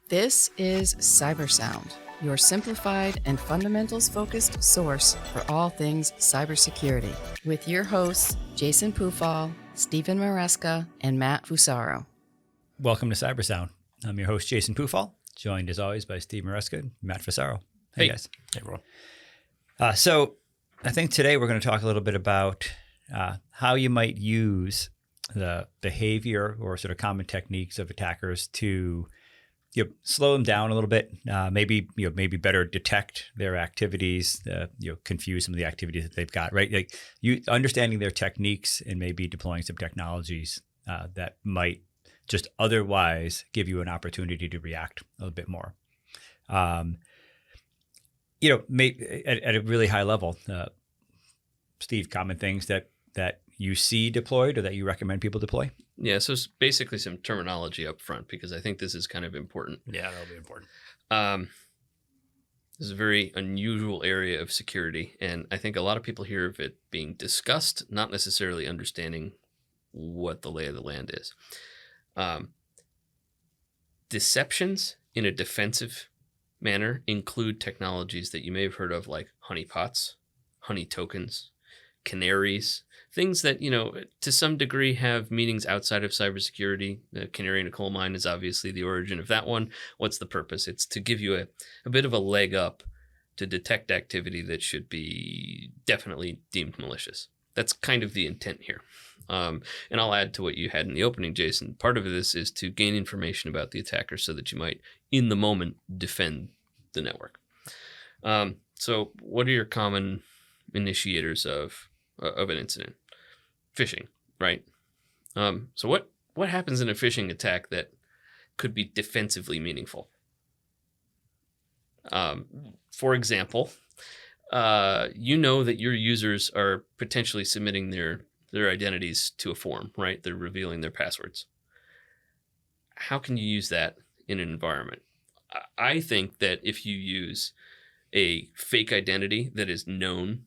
This is CyberSound, your simplified and fundamentals-focused source for all things cybersecurity, with your hosts, Jason Pufall, Stephen Maresca, and Matt Fusaro. Welcome to CyberSound. I'm your host, Jason Pufall, joined as always by Steve Maresca and Matt Fusaro. Hey guys. Hey, everyone. So I think today we're going to talk a little bit about how you might use the behavior or sort of common techniques of attackers to slow them down a little bit, maybe better detect their activities, confuse some of the activities that they've got, right? Like you understanding their techniques and maybe deploying some technologies that might just otherwise give you an opportunity to react a little bit more. At a really high level, Steve, common things that you see deployed or that you recommend people deploy? Yeah, so it's basically some terminology up front because I think this is kind of important. Yeah, that'll be important. This is a very unusual area of security, and I think a lot of people hear of it being discussed, not necessarily understanding what the lay of the land is. Deceptions in a defensive manner include technologies that you may have heard of, like honeypots, honey tokens, canaries, things that, to some degree have meanings outside of cybersecurity. The canary in a coal mine is obviously the origin of that one. What's the purpose? It's to give you a bit of a leg up to detect activity that should be definitely deemed malicious. That's kind of the intent here. And I'll add to what you had in the opening, Jason. Part of this is to gain information about the attacker so that you might, in the moment, defend the network. So what are your common initiators of an incident? Phishing, right? So what happens in a phishing attack that could be defensively meaningful? For example, that your users are potentially submitting their identities to a form, right? They're revealing their passwords. How can you use that in an environment? I think that if you use a fake identity that is known,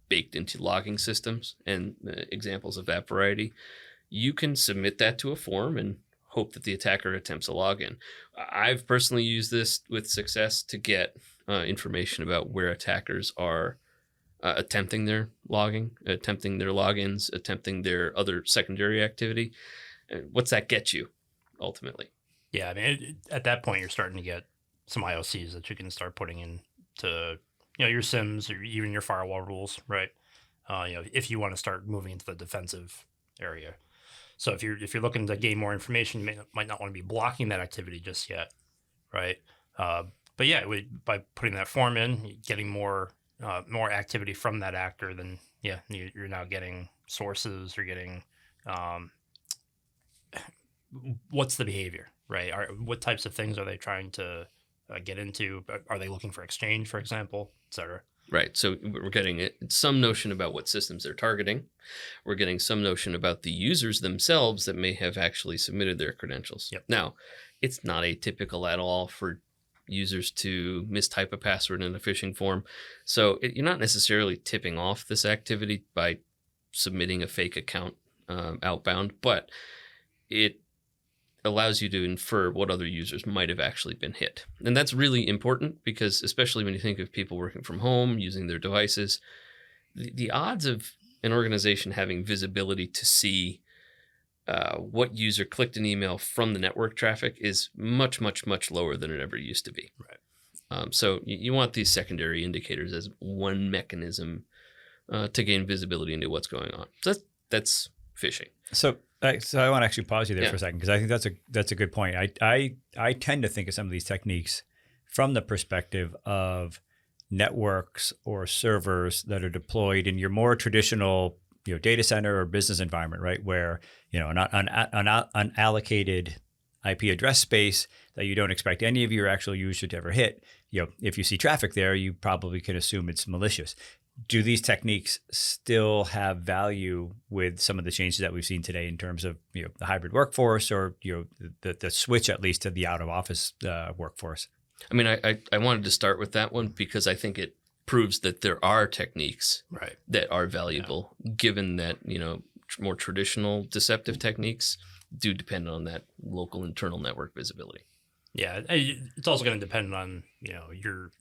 baked into logging systems and examples of that variety, you can submit that to a form and hope that the attacker attempts a login. I've personally used this with success to get information about where attackers are attempting their logging, attempting their logins, attempting their other secondary activity. What's that get you ultimately? Yeah, I mean, at that point, you're starting to get some IOCs that you can start putting into your SIMs or even your firewall rules, right? If you want to start moving into the defensive area. So if you're looking to gain more information, you might not want to be blocking that activity just yet, right? But yeah, by putting that form in, getting more activity from that actor, then yeah, you're now getting sources. You're getting what's the behavior, right? What types of things are they trying to get into? Are they looking for exchange, for example, et cetera? Right. So we're getting some notion about what systems they're targeting. We're getting some notion about the users themselves that may have actually submitted their credentials. Yep. Now, it's not atypical at all for users to mistype a password in a phishing form. So you're not necessarily tipping off this activity by submitting a fake account outbound, but it allows you to infer what other users might have actually been hit. And that's really important because especially when you think of people working from home, using their devices, the odds of an organization having visibility to see what user clicked an email from the network traffic is much, much, much lower than it ever used to be. Right. So you want these secondary indicators as one mechanism to gain visibility into what's going on. So that's phishing. So I want to actually pause you there for a second because I think that's a good point. I tend to think of some of these techniques from the perspective of networks or servers that are deployed in your more traditional data center or business environment, right? Where an unallocated IP address space that you don't expect any of your actual users to ever hit. If you see traffic there, you probably can assume it's malicious. Do these techniques still have value with some of the changes that we've seen today in terms of the hybrid workforce or the switch at least to the out of office workforce? I mean, I wanted to start with that one because I think it proves that there are techniques that are valuable, given that more traditional deceptive techniques do depend on that local internal network visibility. Yeah, it's also going to depend on your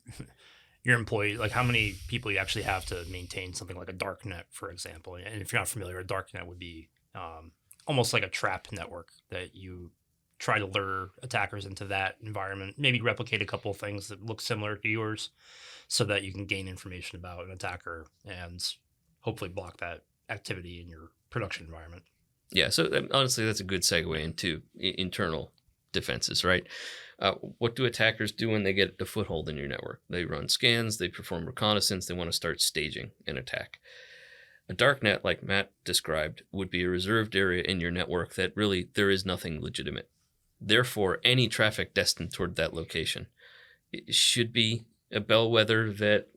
employee, like how many people you actually have to maintain something like a dark net, for example. And if you're not familiar, a dark net would be almost like a trap network that you try to lure attackers into that environment, maybe replicate a couple of things that look similar to yours so that you can gain information about an attacker and hopefully block that activity in your production environment. Yeah, so honestly, that's a good segue into internal defenses, right? What do attackers do when they get a foothold in your network? They run scans, they perform reconnaissance, they want to start staging an attack. A darknet, like Matt described, would be a reserved area in your network that really there is nothing legitimate. Therefore, any traffic destined toward that location should be a bellwether that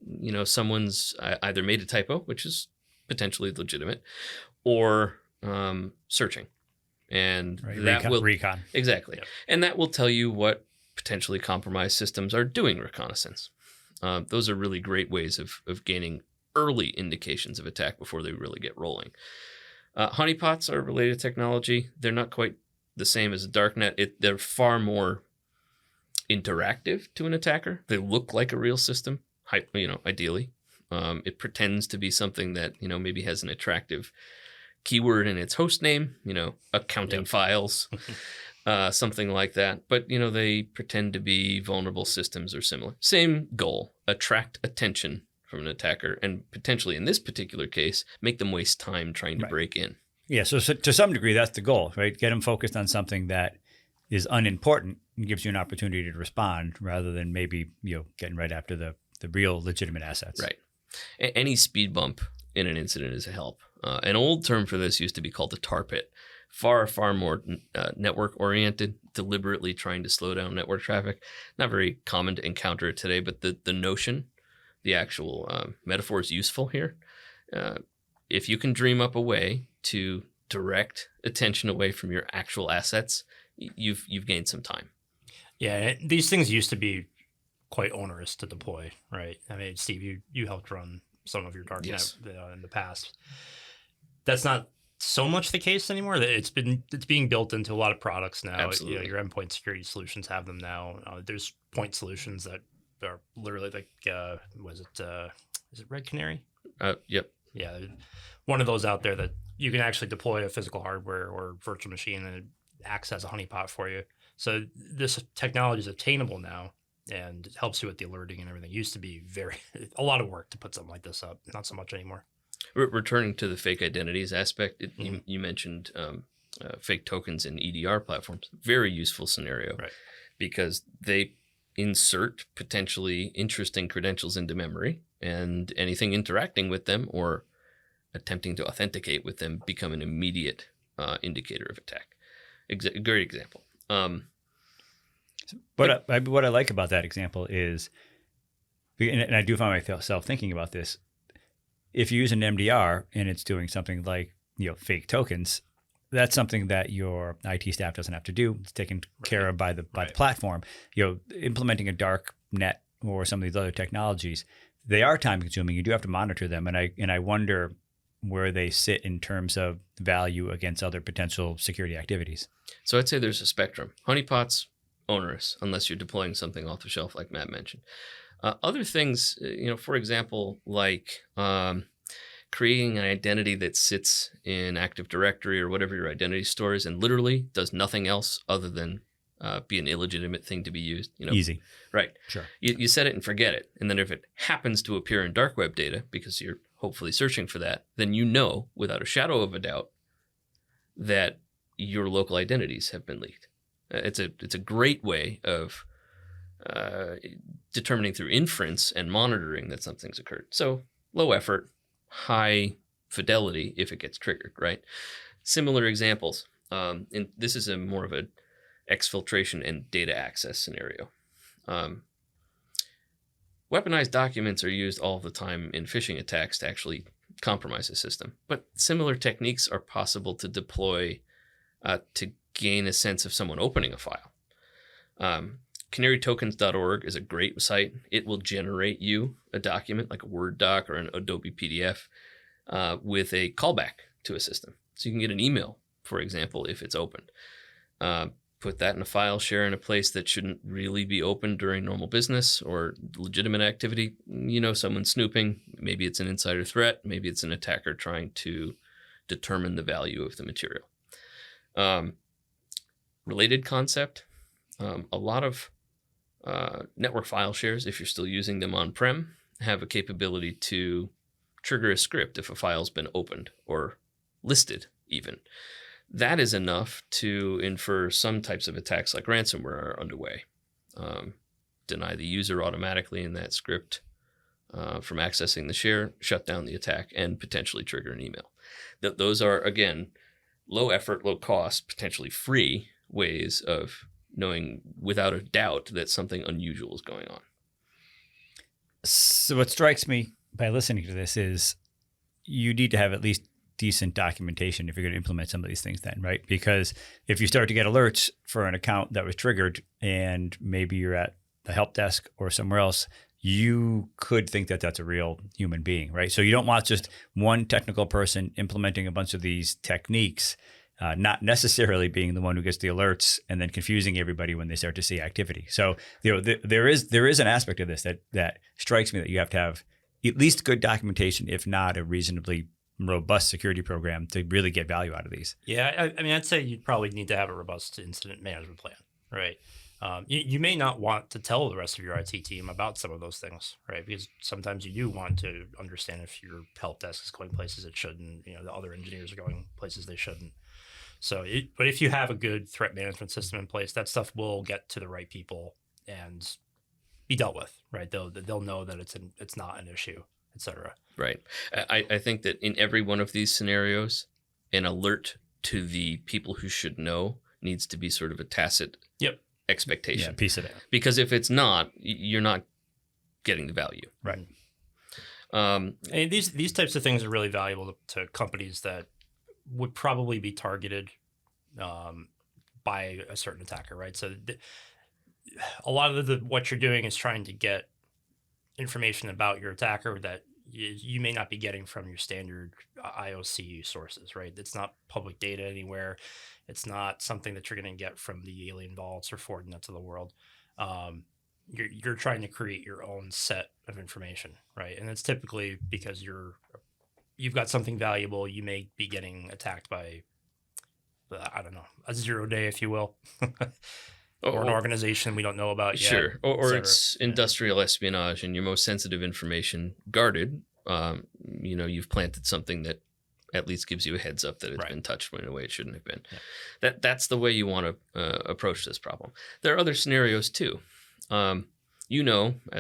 someone's either made a typo, which is potentially legitimate, or searching. And that will recon. Exactly. Yep. And that will tell you what potentially compromised systems are doing reconnaissance. Those are really great ways of gaining early indications of attack before they really get rolling. Honeypots are related technology. They're not quite the same as a darknet. They're far more interactive to an attacker. They look like a real system, ideally. It pretends to be something that, maybe has an attractive keyword in its host name, accounting files, something like that. But, they pretend to be vulnerable systems or similar. Same goal, attract attention from an attacker and potentially, in this particular case, make them waste time trying to break in. Yeah, so to some degree, that's the goal, right? Get them focused on something that is unimportant and gives you an opportunity to respond rather than maybe, getting right after the real legitimate assets. Right. Any speed bump in an incident is a help. An old term for this used to be called the tar pit. Far, far more network oriented, deliberately trying to slow down network traffic. Not very common to encounter it today, but the notion, the actual metaphor is useful here. If you can dream up a way to direct attention away from your actual assets, you've gained some time. Yeah, these things used to be quite onerous to deploy, right? I mean, Steve, you helped run some of your darknet in the past. That's not so much the case anymore. It's being built into a lot of products now. Absolutely. Your endpoint security solutions have them now. There's point solutions that are literally like, is it Red Canary? Yep. Yeah, one of those out there that you can actually deploy a physical hardware or virtual machine and it acts as a honeypot for you. So this technology is attainable now and it helps you with the alerting and everything. It used to be a lot of work to put something like this up. Not so much anymore. Returning to the fake identities aspect, you mentioned fake tokens in EDR platforms. Very useful scenario, right? Because they insert potentially interesting credentials into memory, and anything interacting with them or attempting to authenticate with them become an immediate indicator of attack. Great example. But what I like about that example is, and I do find myself thinking about this, if you use an MDR and it's doing something like fake tokens, that's something that your IT staff doesn't have to do. It's taken care of by the platform. Implementing a dark net or some of these other technologies, they are time consuming. You do have to monitor them, and I wonder where they sit in terms of value against other potential security activities. So I'd say there's a spectrum. Honeypots, onerous, unless you're deploying something off the shelf like Matt mentioned. Other things, for example, like creating an identity that sits in Active Directory or whatever your identity store is and literally does nothing else other than be an illegitimate thing to be used. Easy. Right. Sure. You set it and forget it. And then if it happens to appear in dark web data, because you're hopefully searching for that, then without a shadow of a doubt that your local identities have been leaked. It's a great way of determining through inference and monitoring that something's occurred. So low effort, high fidelity if it gets triggered, right? Similar examples. And this is more of a exfiltration and data access scenario. Weaponized documents are used all the time in phishing attacks to actually compromise a system. But similar techniques are possible to deploy to gain a sense of someone opening a file. CanaryTokens.org is a great site. It will generate you a document like a Word doc or an Adobe PDF with a callback to a system. So you can get an email, for example, if it's opened. put that in a file share in a place that shouldn't really be open during normal business or legitimate activity. Someone's snooping. Maybe it's an insider threat. Maybe it's an attacker trying to determine the value of the material. Related concept, a lot of network file shares, if you're still using them on-prem, have a capability to trigger a script if a file's been opened or listed even. That is enough to infer some types of attacks like ransomware are underway. Deny the user automatically in that script from accessing the share, shut down the attack, and potentially trigger an email. Those are, again, low effort, low cost, potentially free ways of knowing without a doubt that something unusual is going on. So what strikes me by listening to this is you need to have at least decent documentation if you're going to implement some of these things then, right? Because if you start to get alerts for an account that was triggered and maybe you're at the help desk or somewhere else, you could think that that's a real human being, right? So you don't want just one technical person implementing a bunch of these techniques, not necessarily being the one who gets the alerts and then confusing everybody when they start to see activity. So there is an aspect of this that strikes me that you have to have at least good documentation, if not a reasonably robust security program to really get value out of these. Yeah, I mean, I'd say you'd probably need to have a robust incident management plan, right? You may not want to tell the rest of your IT team about some of those things, right? Because sometimes you do want to understand if your help desk is going places it shouldn't, the other engineers are going places they shouldn't. So, but if you have a good threat management system in place, that stuff will get to the right people and be dealt with, right? They'll know that it's not an issue, et cetera. Right. I think that in every one of these scenarios, an alert to the people who should know needs to be sort of a tacit expectation. Yeah, piece of it. Because if it's not, you're not getting the value. Right. And these types of things are really valuable to companies that would probably be targeted by a certain attacker, right? So a lot of what you're doing is trying to get information about your attacker that you may not be getting from your standard IOC sources, right? It's not public data anywhere. It's not something that you're going to get from the Alien Vaults or Fortinets of the world. You're trying to create your own set of information, right? And it's typically because you've got something valuable. You may be getting attacked by, I don't know, a 0 day, if you will, or an organization we don't know about yet. Sure, or it's industrial espionage and your most sensitive information guarded. You've planted something that at least gives you a heads up that it's been touched in a way it shouldn't have been. Yeah. That's the way you want to approach this problem. There are other scenarios too. As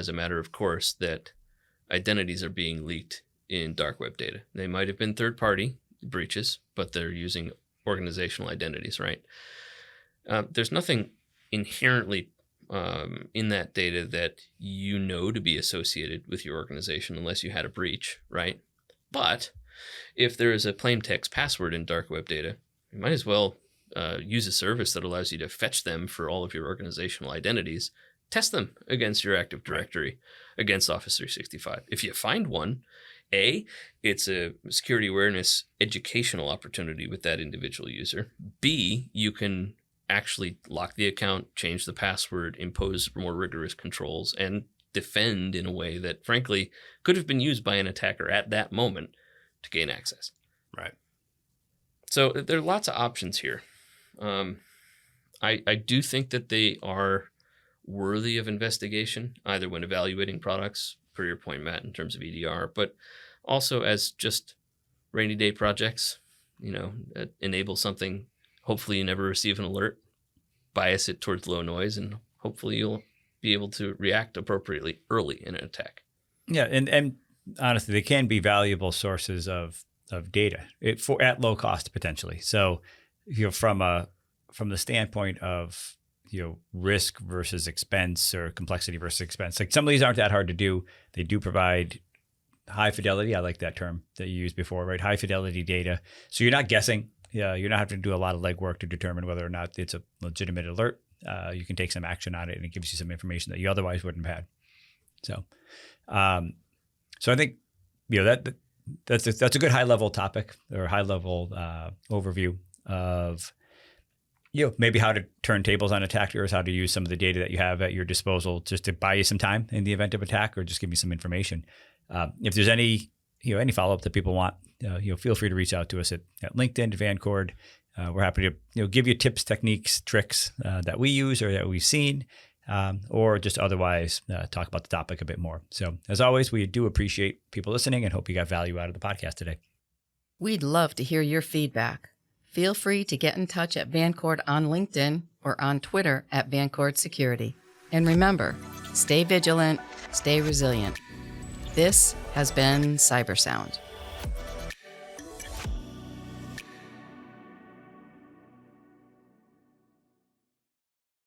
a matter of course, that identities are being leaked in dark web data. They might have been third-party breaches, but they're using organizational identities, right? There's nothing inherently in that data that to be associated with your organization unless you had a breach, right? But if there is a plain text password in dark web data, you might as well use a service that allows you to fetch them for all of your organizational identities, test them against your Active Directory, against Office 365. If you find one, it's a security awareness educational opportunity with that individual user. B, you can actually lock the account, change the password, impose more rigorous controls, and defend in a way that, frankly, could have been used by an attacker at that moment to gain access. Right. So there are lots of options here. I do think that they are worthy of investigation, either when evaluating products, per your point, Matt, in terms of EDR, but also as just rainy day projects, that enable something. Hopefully you never receive an alert, bias it towards low noise, and hopefully you'll be able to react appropriately early in an attack. Yeah, and honestly, they can be valuable sources of data at low cost potentially. So, from the standpoint of risk versus expense or complexity versus expense, like some of these aren't that hard to do. They do provide high fidelity. I like that term that you used before, right? High fidelity data. So you're not guessing. Yeah, you're not having to do a lot of legwork to determine whether or not it's a legitimate alert. You can take some action on it, and it gives you some information that you otherwise wouldn't have had. So, I think that's a good high level topic or high level overview of maybe how to turn tables on attackers, how to use some of the data that you have at your disposal just to buy you some time in the event of attack, or just give you some information. If there's any follow-up that people want, feel free to reach out to us at LinkedIn, Vancord. We're happy to give you tips, techniques, tricks that we use or that we've seen, or just otherwise talk about the topic a bit more. So as always, we do appreciate people listening and hope you got value out of the podcast today. We'd love to hear your feedback. Feel free to get in touch at Vancord on LinkedIn or on Twitter at Vancord Security. And remember, stay vigilant, stay resilient. This has been CyberSound.